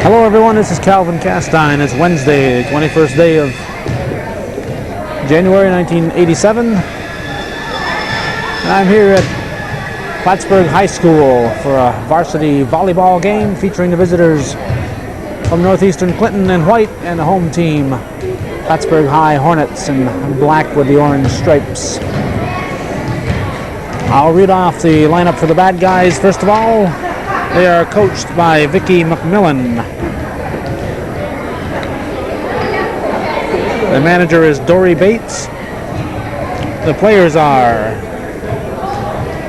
Hello everyone, this is Calvin Castine. It's Wednesday, 21st day of January 1987. And I'm here at Plattsburgh High School for a varsity volleyball game featuring the visitors from Northeastern Clinton in white and the home team, Plattsburgh High Hornets, in black with the orange stripes. I'll read off the lineup for the bad guys first of all. They are coached by Vicki McMillan. The manager is Dory Bates. The players are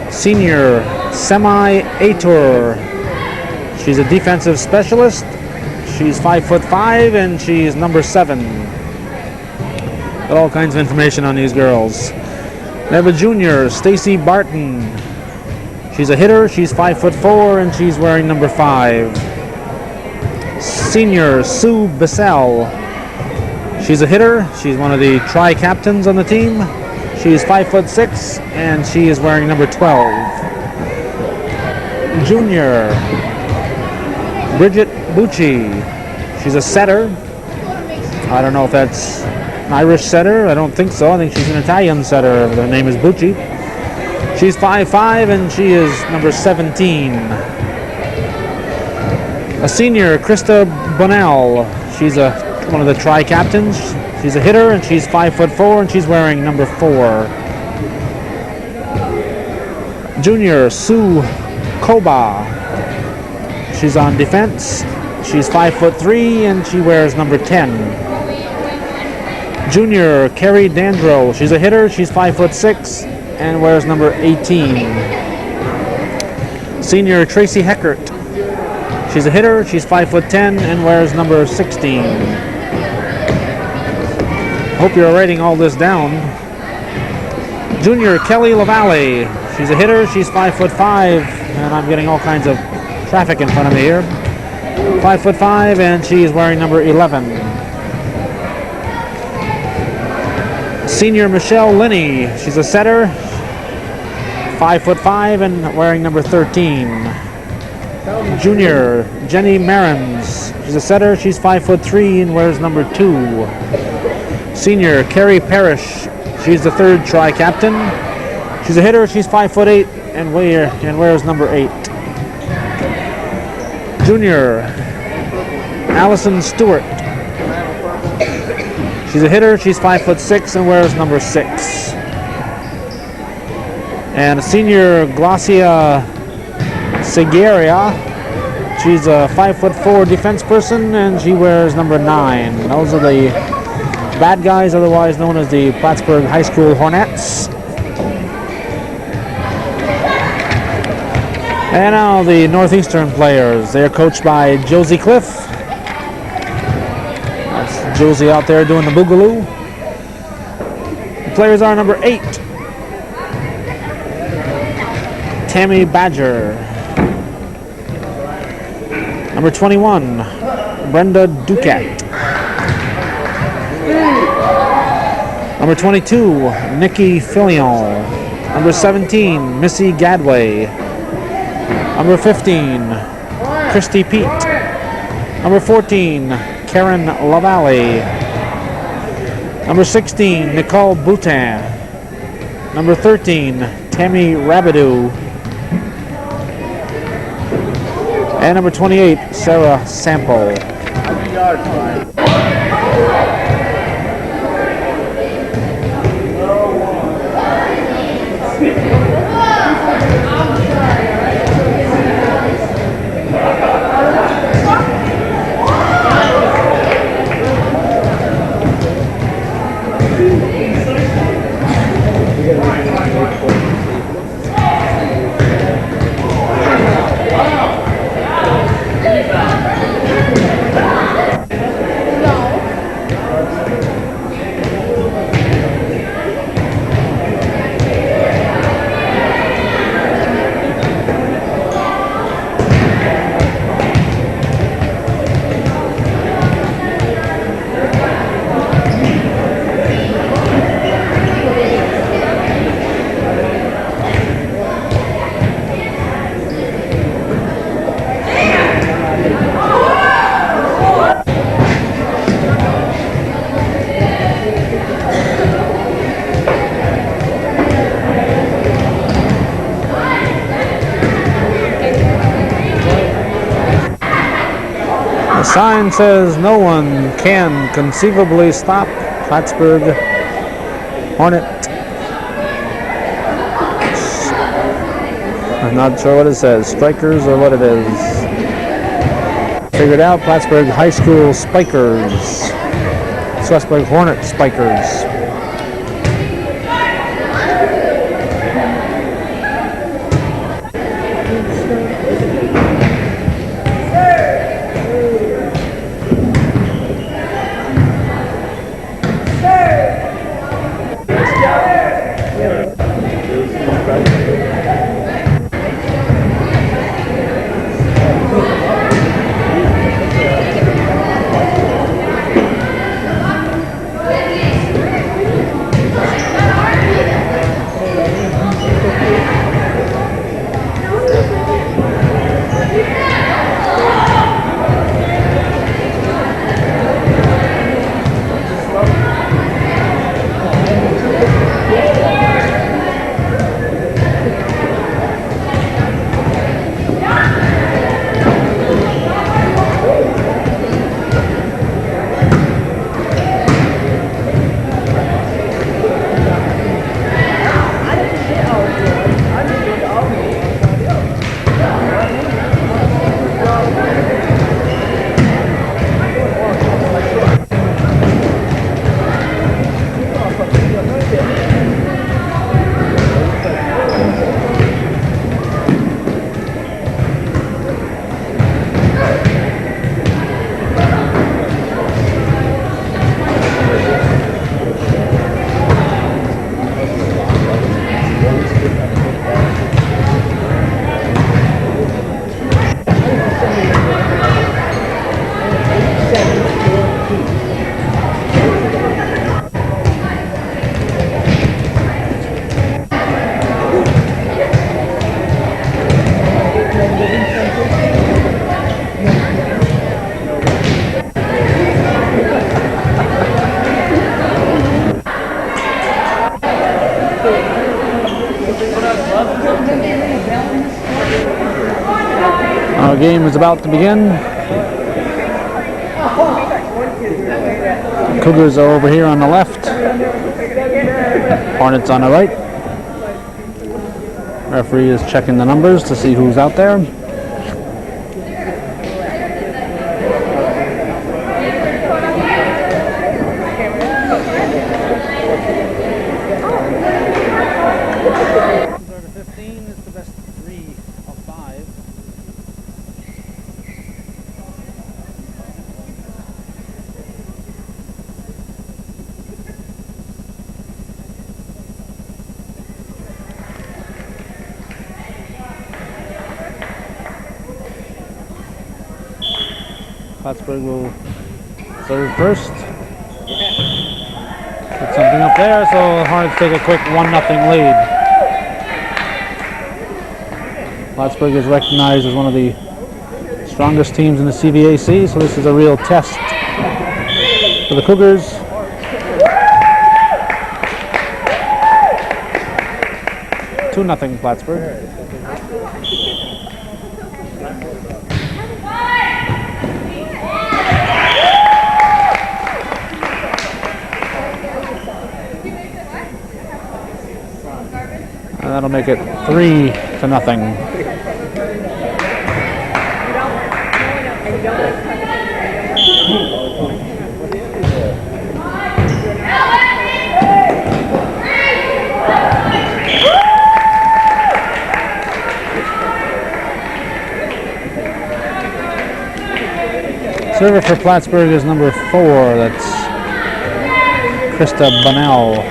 senior Semi Ator. She's a defensive specialist. She's 5'5" and she's number 7. Got all kinds of information on these girls. We have a junior, Stacy Barton. She's a hitter. She's 5'4" and she's wearing number 5. Senior Sue Bissell. She's a hitter. She's one of the tri-captains on the team. She's 5'6" and she is wearing number 12. Junior Bridget Bucci. She's a setter. I don't know if that's an Irish setter. I don't think so. I think she's an Italian setter. Her name is Bucci. She's 5'5" and she is number 17. A senior, Krista Bonnell. She's one of the tri-captains. She's a hitter and she's 5'4" and she's wearing number 4. Junior, Sue Koba. She's on defense. She's 5'3" and she wears number 10. Junior, Carrie Dandro. She's a hitter. She's 5'6" and wears number 18. Senior, Tracy Heckert. She's a hitter. She's 5'10" and wears number 16. Hope you're writing all this down. Junior, Kelly LaValle. She's a hitter. She's 5'5", and I'm getting all kinds of traffic in front of me here. 5'5", and she is wearing number 11. Senior, Michelle Linney. She's a setter. 5'5" and wearing number 13. Junior, Jenny Marins. She's a setter. She's 5'3" and wears number 2. Senior, Carrie Parrish. She's the third tri-captain. She's a hitter. She's 5'8" and wears number 8. Junior, Allison Stewart. She's a hitter. She's 5'6" and wears number 6. And a senior, Glacia Segueria. She's a 5'4" defense person and she wears number 9. Those are the bad guys, otherwise known as the Plattsburgh High School Hornets. And now the Northeastern players. They are coached by Josie Cliff. That's Josie out there doing the boogaloo. The players are number 8, Tammy Badger. Number 21, Brenda Ducat. Number 22, Nikki Filion. Number 17, Missy Gadway. Number 15, Christy Pete. Number 14, Karen LaValle. Number 16, Nicole Boutin. Number 13, Tammy Rabideau. And number 28, Sarah Sample. Sign says no one can conceivably stop Plattsburgh Hornet. I'm not sure what it says, strikers or what it is. Figured out, Plattsburgh High School Spikers. Plattsburgh Hornet Spikers. Our game is about to begin. Cougars are over here on the left. Hornets on the right. Referee is checking the numbers to see who's out there. Plattsburgh will serve first. Put something up there, so Hornets take a quick 1-0 lead. Plattsburgh is recognized as one of the strongest teams in the CVAC, so this is a real test for the Cougars. Two 2-0 Plattsburgh. And that'll make it 3-0. Server for Plattsburgh is number 4. That's Krista Bunnell.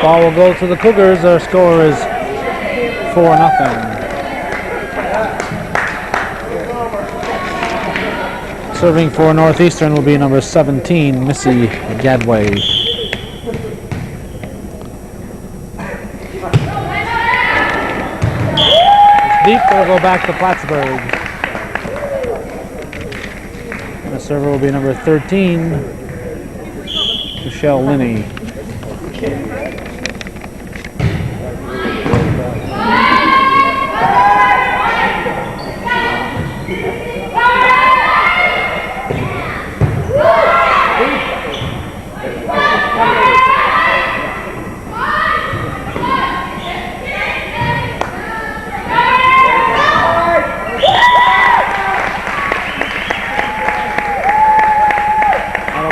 Ball will go to the Cougars. Our score is 4-0. Serving for Northeastern will be number 17, Missy Gadway. It's deep, it'll go back to Plattsburgh. And a server will be number 13, Michelle Linney.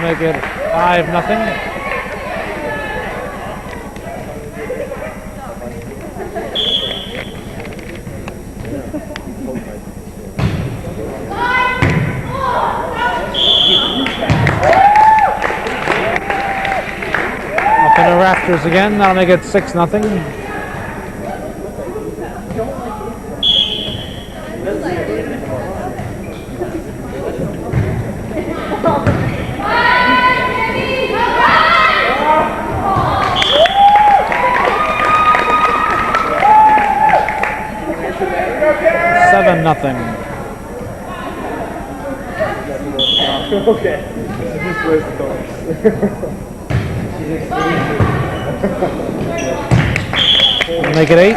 Make it 5-0. Up in the rafters again. That'll make it 6-0. 7-0. Okay. We'll make it 8.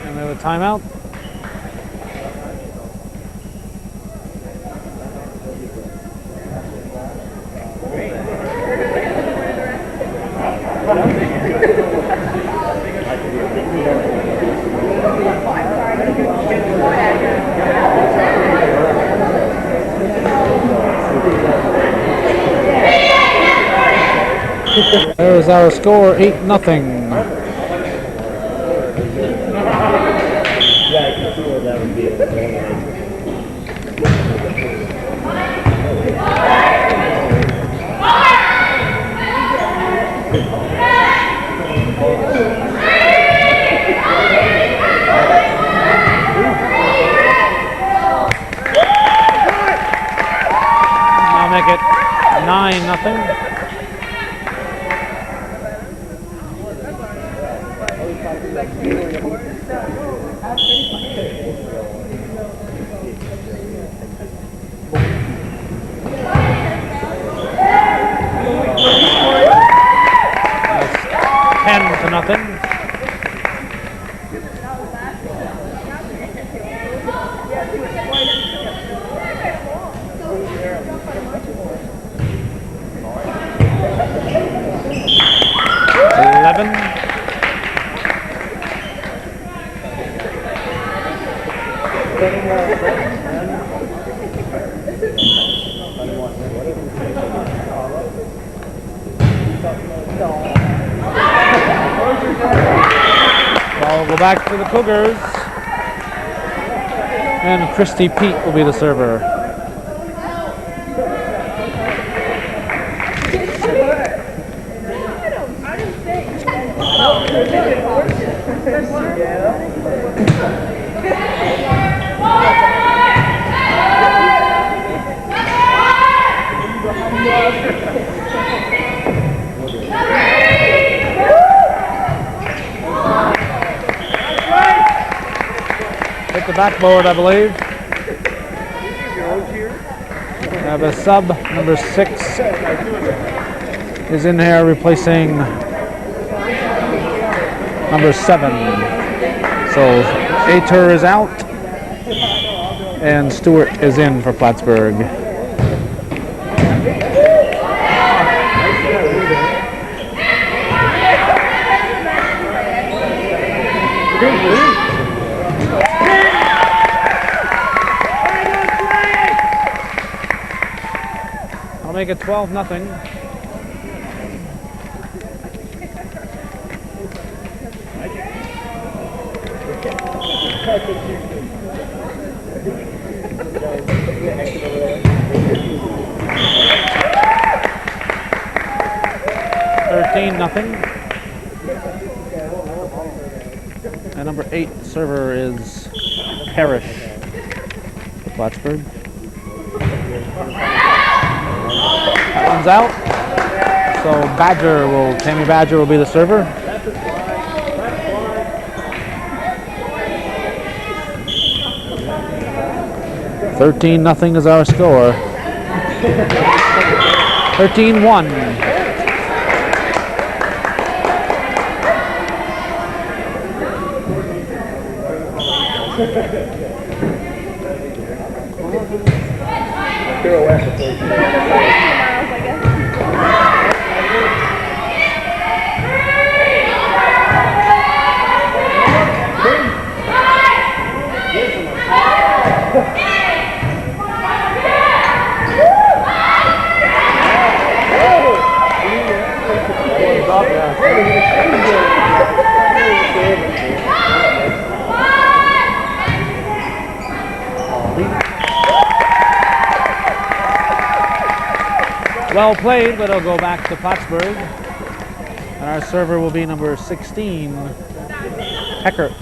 And we have a timeout. There's our score, 8-0. Yeah, I can see what that would be. I'll make it 9-0. That's 10-0. Ball will go back to the Cougars. And Christy Pete will be the server. Hit the backboard, I believe. We have a sub, number 6, is in here replacing number 7. So Ater is out, and Stewart is in for Plattsburgh. I'll make it 12-0. Nothing. And number 8 server is Parrish for Plattsburgh. That one's out. So Tammy Badger will be the server. 13-0 is our score. 13-1. Well played, but it'll go back to Plattsburgh. And our server will be number 16, Heckert.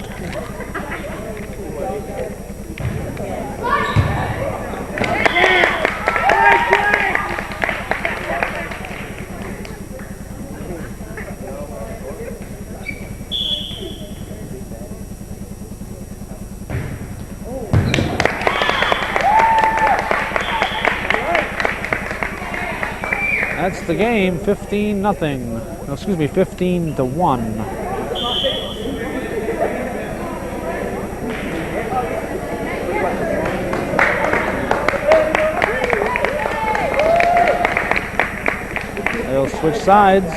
That's the game, 15-0. No, excuse me, 15-1. They'll switch sides.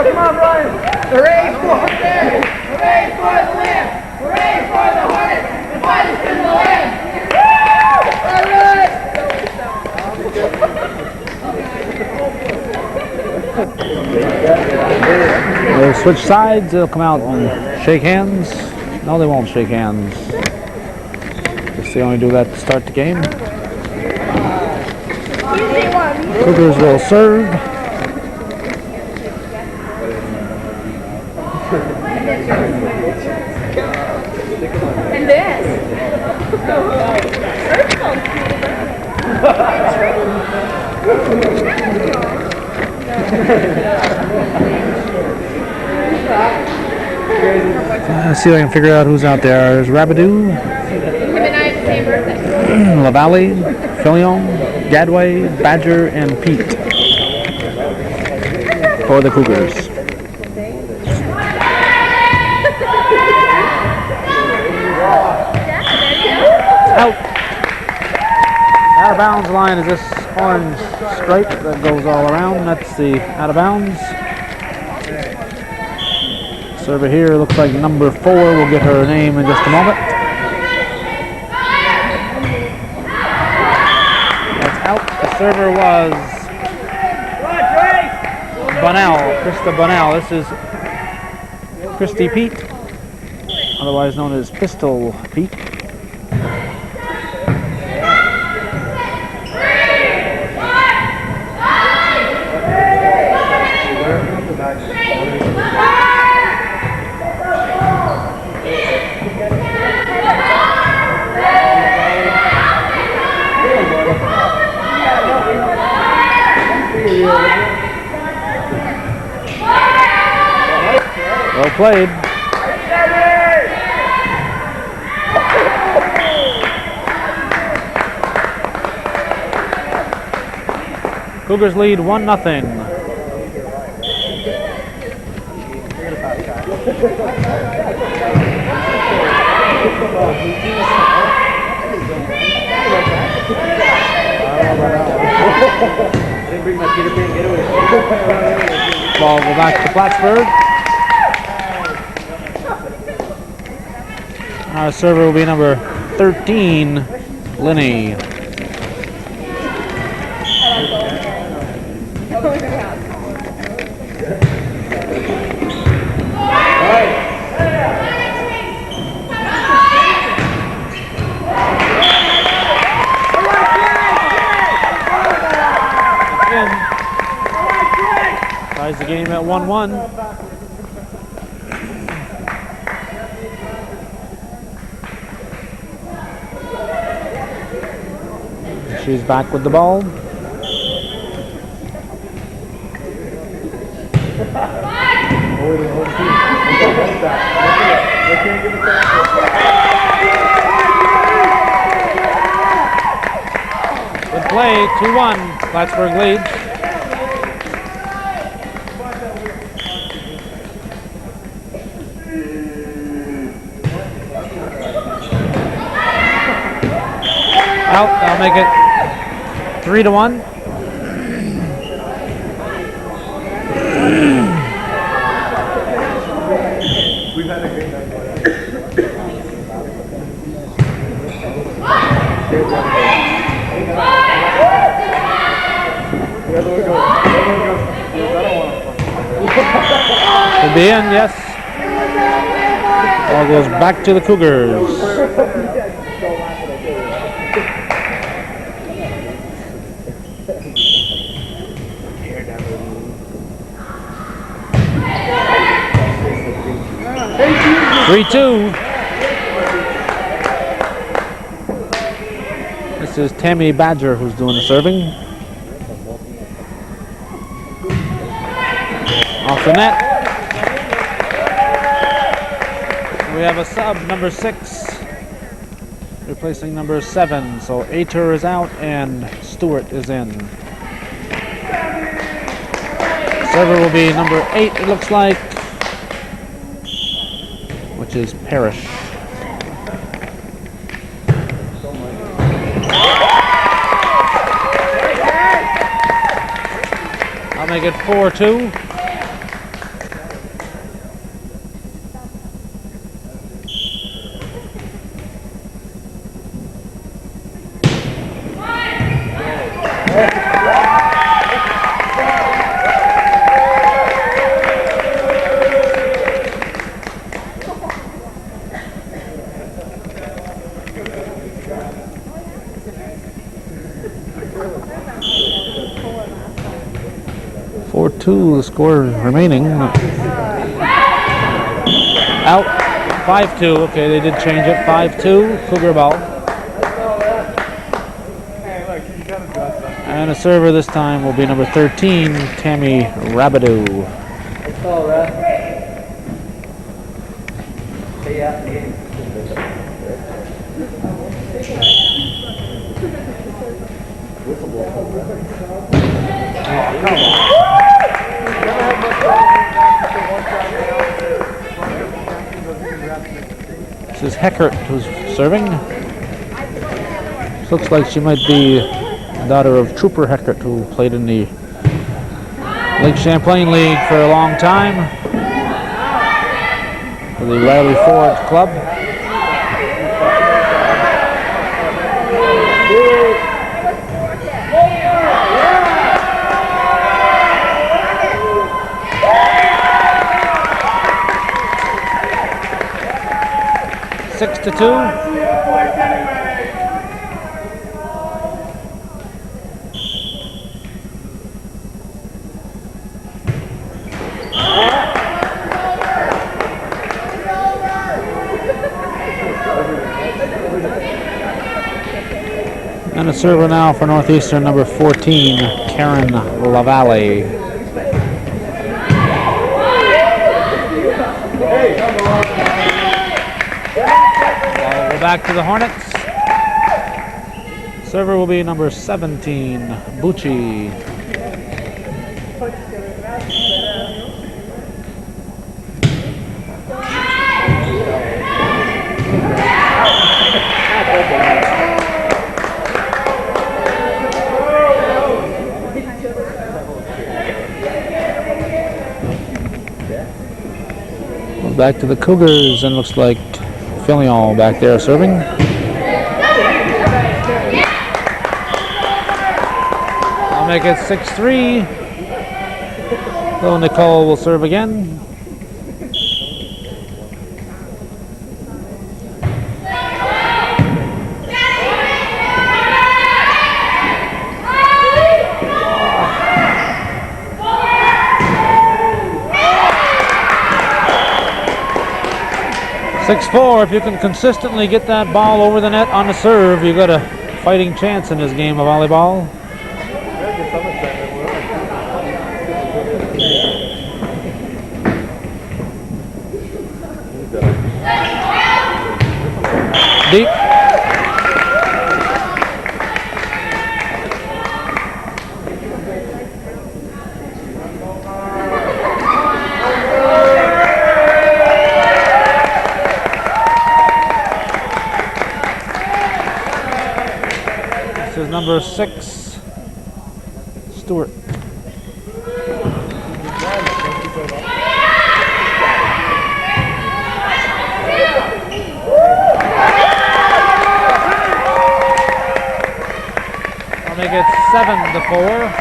Come on, Brian! Hooray for there! Hooray for the win! Hooray for the Hornets! The finest in the land! All right! They'll switch sides. They'll come out and shake hands. No, they won't shake hands. Guess they only do that to start the game. Cougars will serve. And this. Let's see if I can figure out who's out there. There's Rabidou, Him and I have the same birthday. LaValle, Filion, Gadway, Badger, and Pete for the Cougars. Out. Out of bounds line is this orange stripe that goes all around. That's the out of bounds. Server here looks like number 4. We'll get her name in just a moment. That's out. The server was Bunnell, Krista Bunnell. This is Christy Pete, otherwise known as Pistol Pete. Well played. Cougars lead 1-0. Ball will go back to Plattsburgh. Our server will be number 13, Linney. Ties the game at 1-1. She's back with the ball. Good play, 2-1. Plattsburgh leads. Out, I'll make it 3-1. We've had a great night. Could be in, yes. Ball goes back to the Cougars. 3-2. This is Tammy Badger who's doing the serving. Off the net. We have a sub, number 6, replacing number 7. So Ater is out and Stewart is in. Server will be number 8, it looks like, which is Parrish. I'll make it 4-2. The score remaining. Out 5-2. Okay, they did change it. 5-2. Cougar ball. And a server this time will be number 13, Tammy Rabideau. It's all right. This is Heckert who's serving. Looks like she might be the daughter of Trooper Heckert, who played in the Lake Champlain League for a long time for the Riley Ford Club. Six to 2. And a server now for Northeastern, number 14, Karen LaValle. Ball back to the Hornets. Server will be number 17, Bucci. Back to the Cougars, and looks like Filion back there serving. I'll make it 6-3. Little Nicole will serve again. If you can consistently get that ball over the net on the serve, you've got a fighting chance in this game of volleyball. deep. This is number 6, Stewart. I'll make it 7-4.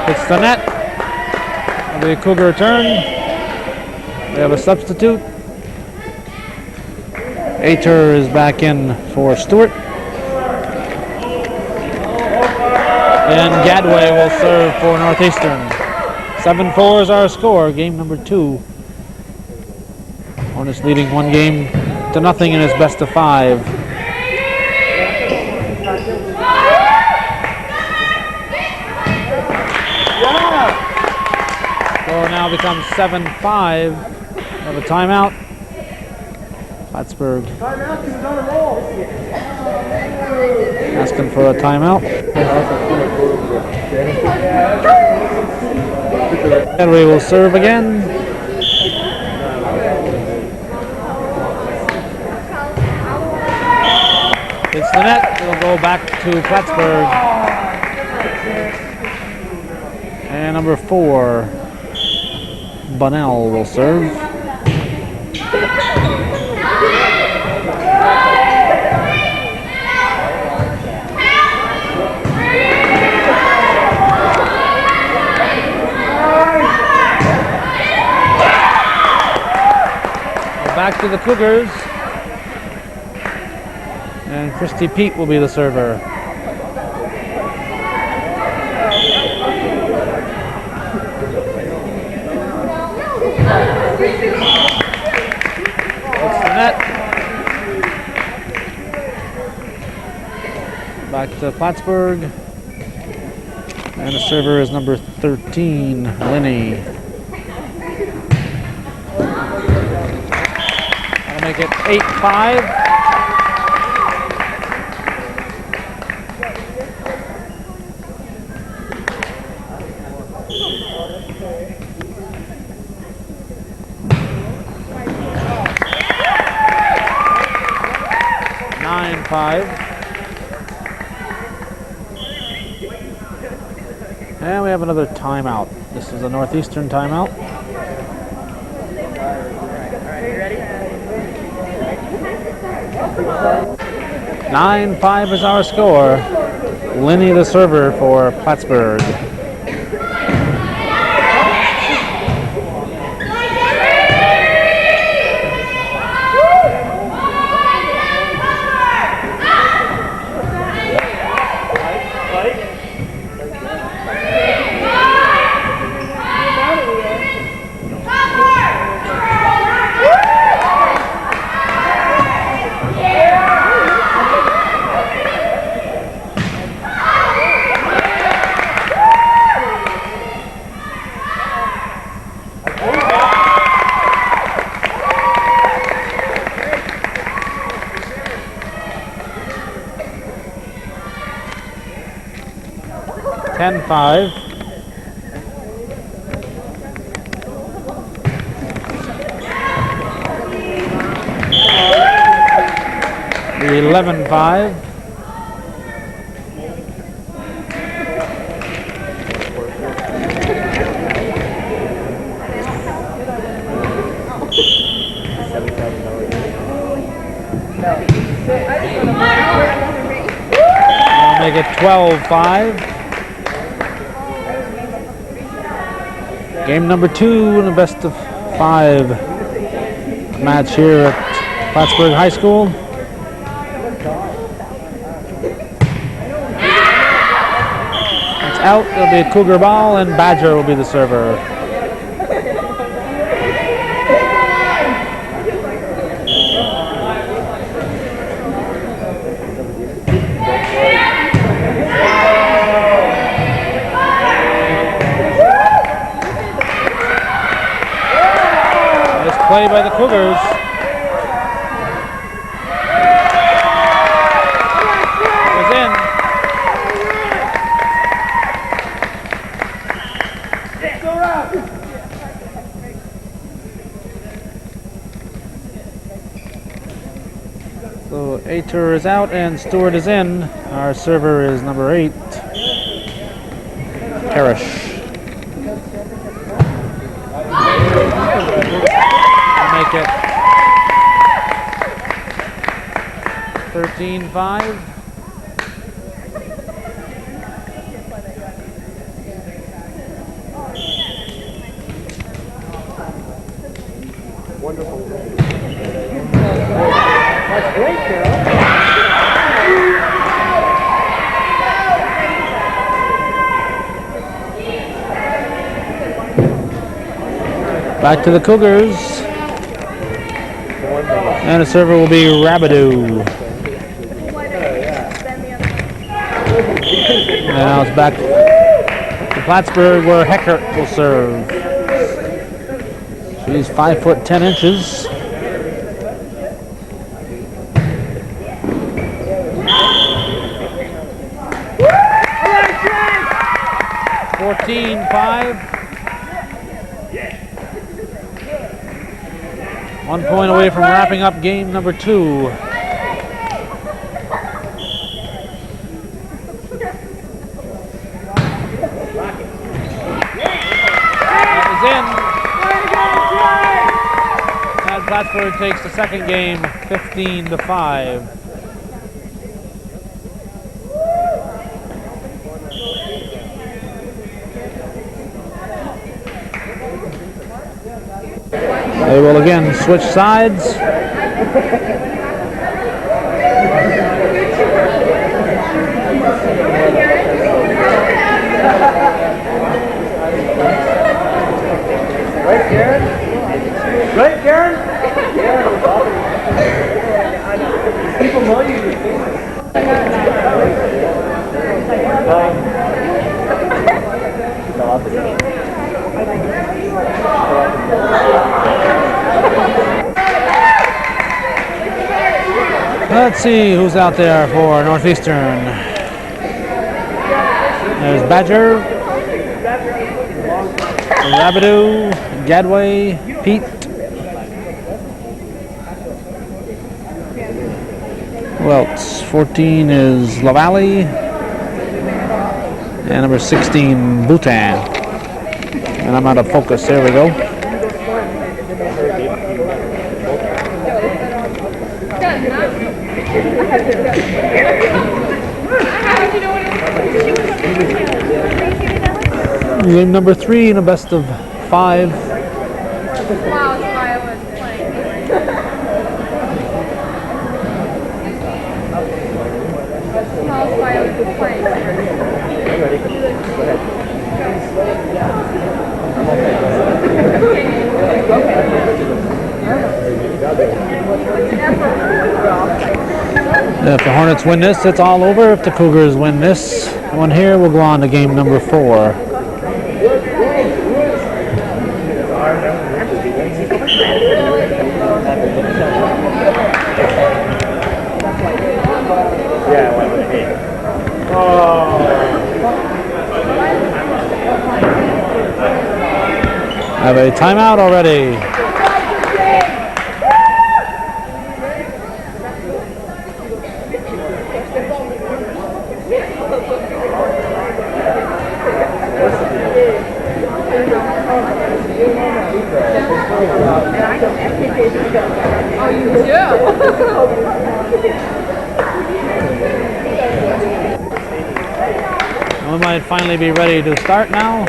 It's the net. It'll be a Cougar return. We have a substitute. Ater is back in for Stewart. And Gadway will serve for Northeastern. 7-4 is our score, game number 2. Hornets leading 1-0 in his best of 5. Score now becomes 7-5. We have a timeout. Plattsburgh asking for a timeout. And we will serve again. It's the net. It'll go back to Plattsburgh. And number 4, Bunnell will serve. Back to the Cougars. And Christy Pete will be the server. It's the net. Back to Plattsburgh. And the server is number 13, Linney. That'll make it 8-5. And we have another timeout. This is a Northeastern timeout. 9-5 is our score. Linney the server for Plattsburgh. $10-5. The 11-5. I'll make it 12-5. Game number 2 in the best of 5 match here at Plattsburgh High School. It's out. It'll be a Cougar ball, and Badger will be the server. play by the Cougars. It's in. So Ater is out and Stewart is in. Our server is number 8, Parrish. Make it 13-5. Wonderful. That's great, Carol. Back to the Cougars. And the server will be Rabideau. Now it's back to Plattsburgh where Heckert will serve. She's 5'10". 14-5. 1 point away from wrapping up game number 2. That is in. And Plattsburgh takes the second game 15-5. They will again switch sides. Right, Karen? Right, Karen? People know you. Let's see who's out there for Northeastern. There's Badger, Rabideau, Gadway, Pete. Who else? 14 is LaValle. And number 16, Bhutan. And I'm out of focus. There we go. Game number 3 in a best of 5. Wow, that's why I was playing. That's why I was playing. If the Hornets win this, it's all over. If the Cougars win this one here, we'll go on to game number 4. Yeah, I went with 8. Have a timeout already. Oh, you do? We might finally be ready to start now.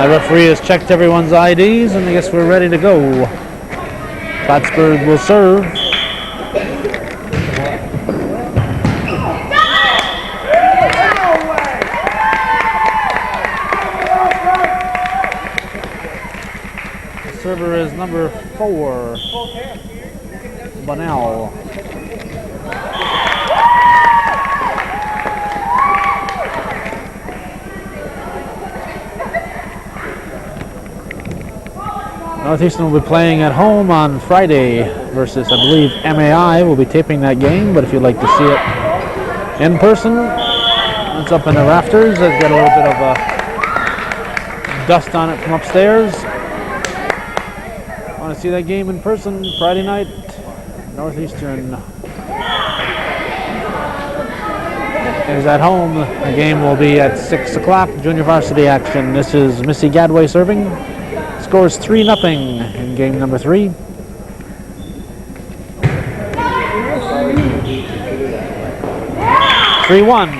The referee has checked everyone's IDs, and I guess we're ready to go. Plattsburgh will serve. server is number 4, Bunnell. Northeastern will be playing at home on Friday versus, I believe, MAI. We'll be taping that game, but if you'd like to see it in person, it's up in the rafters. It's got a little bit of dust on it from upstairs. Want to see that game in person Friday night? Northeastern is at home. The game will be at 6 o'clock, junior varsity action. This is Missy Gadway serving. Scores 3-0 in game number 3. (3-1).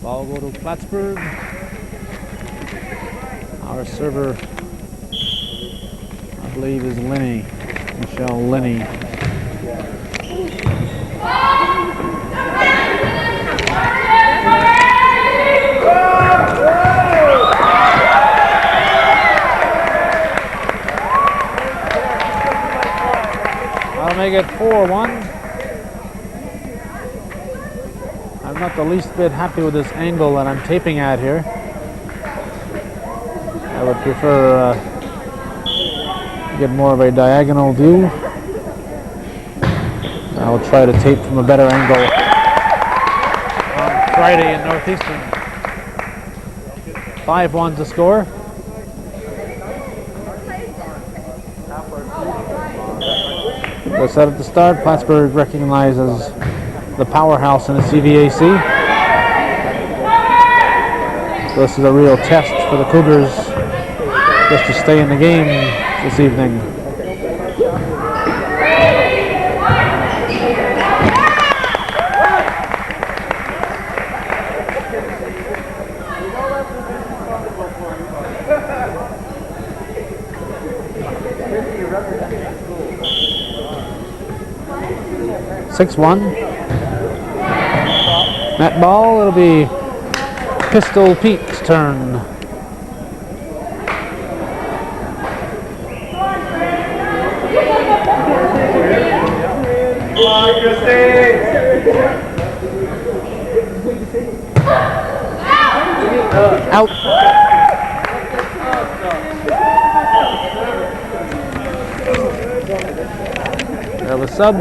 Ball will go to Plattsburgh. Our server, I believe, is Linney, Michelle Linney. I'll make it 4-1. I'm not the least bit happy with this angle that I'm taping at here. I would prefer get more of a diagonal view. I'll try to tape from a better angle on Friday in Northeastern. 5-1 to score. We'll set at the start. Plattsburgh recognizes the powerhouse in the CVAC. So this is a real test for the Cougars just to stay in the game this evening. (6-1). Net ball, it'll be Pistol Pete's turn. Out. There was sub.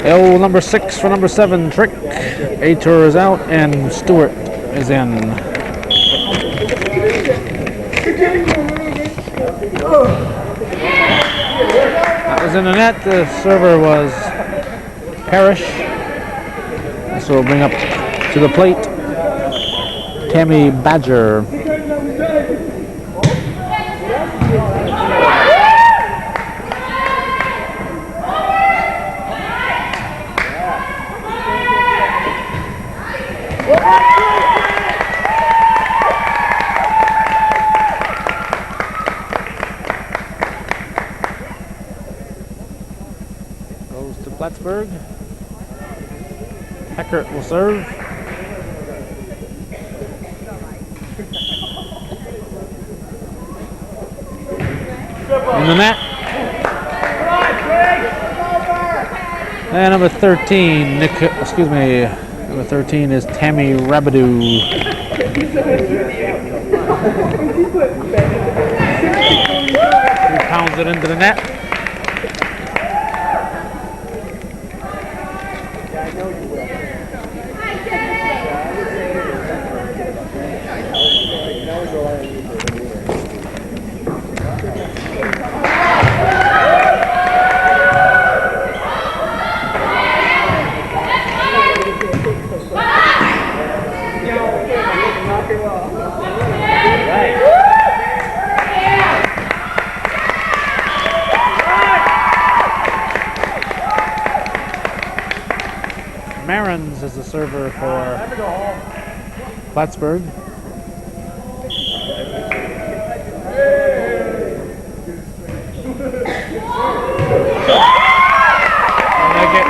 L number 6 for number 7, Trick. Ator is out and Stewart is in. That was in the net. The server was Parrish. So we'll bring up to the plate Tammy Badger. Goes to Plattsburgh. Eckert will serve. In the net. And number 13, number 13 is Tammy Rabidou. He pounds it into the net. Aarons is the server for Plattsburgh. Make it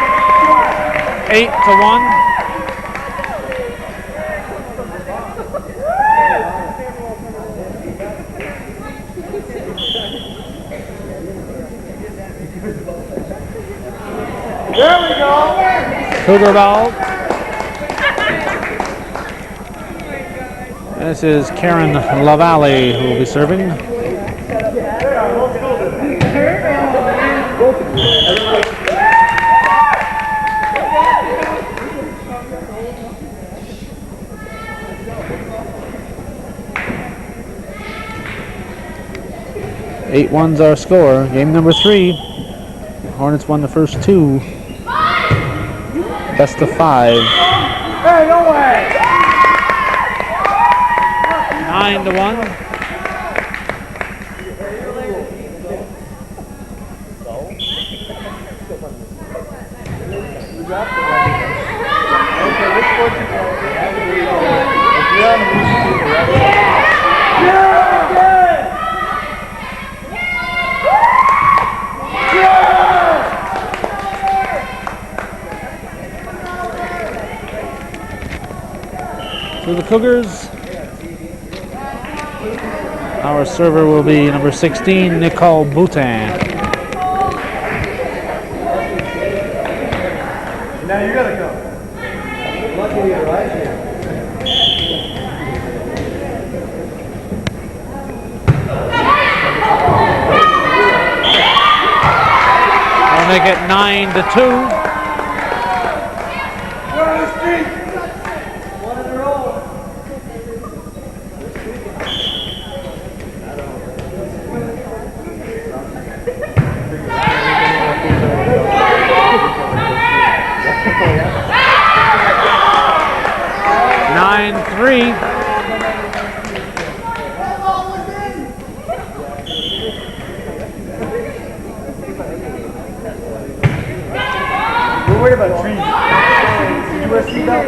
8-1. There we go. Cougar ball. This is Karen LaValle who will be serving. 8-1's our score. Game number 3. Hornets won the first 2. Best of 5. Hey, no way. 9-1. To the Cougars. Our server will be number 16, Nicole Boutin. Now you gotta go. Lucky you're right here. We'll make it 9-2. We're worried about trees. USC though?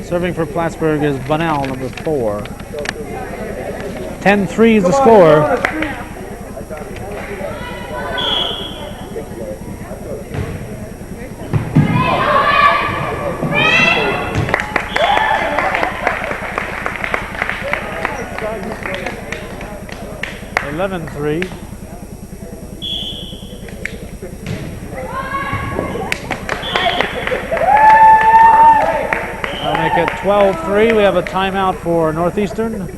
Serving for Plattsburgh is Bunnell, number 4. 10-3 is the score. $11-3. Make it 12-3. We have a timeout for Northeastern.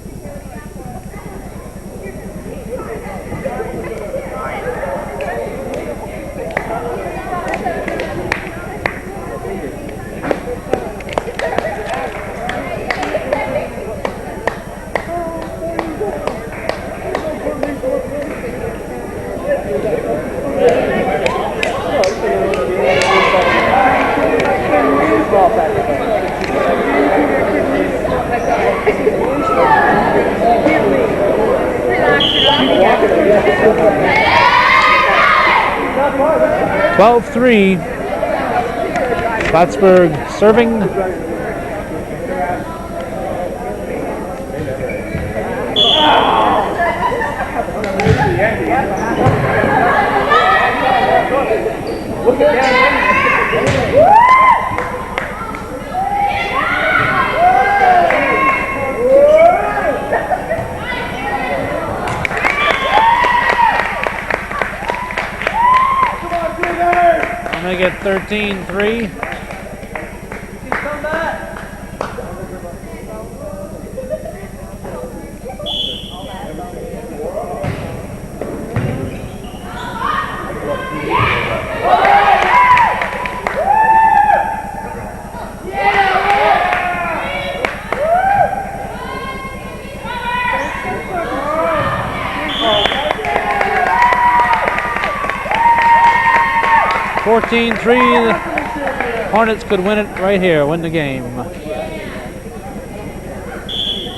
Three. Plattsburgh serving. Make it 13-3. Come back. 14-3. The Hornets could win it right here, win the game.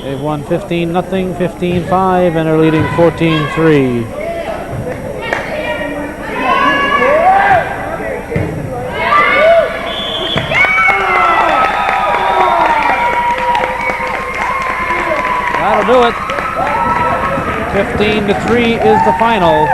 They've won 15-0, 15-5, and are leading 14-3. That'll do it. 15-3 is the final.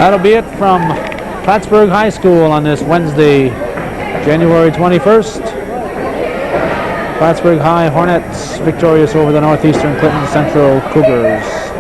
That'll be it from Plattsburgh High School on this Wednesday, January 21st. Plattsburgh High Hornets victorious over the Northeastern Clinton Central Cougars.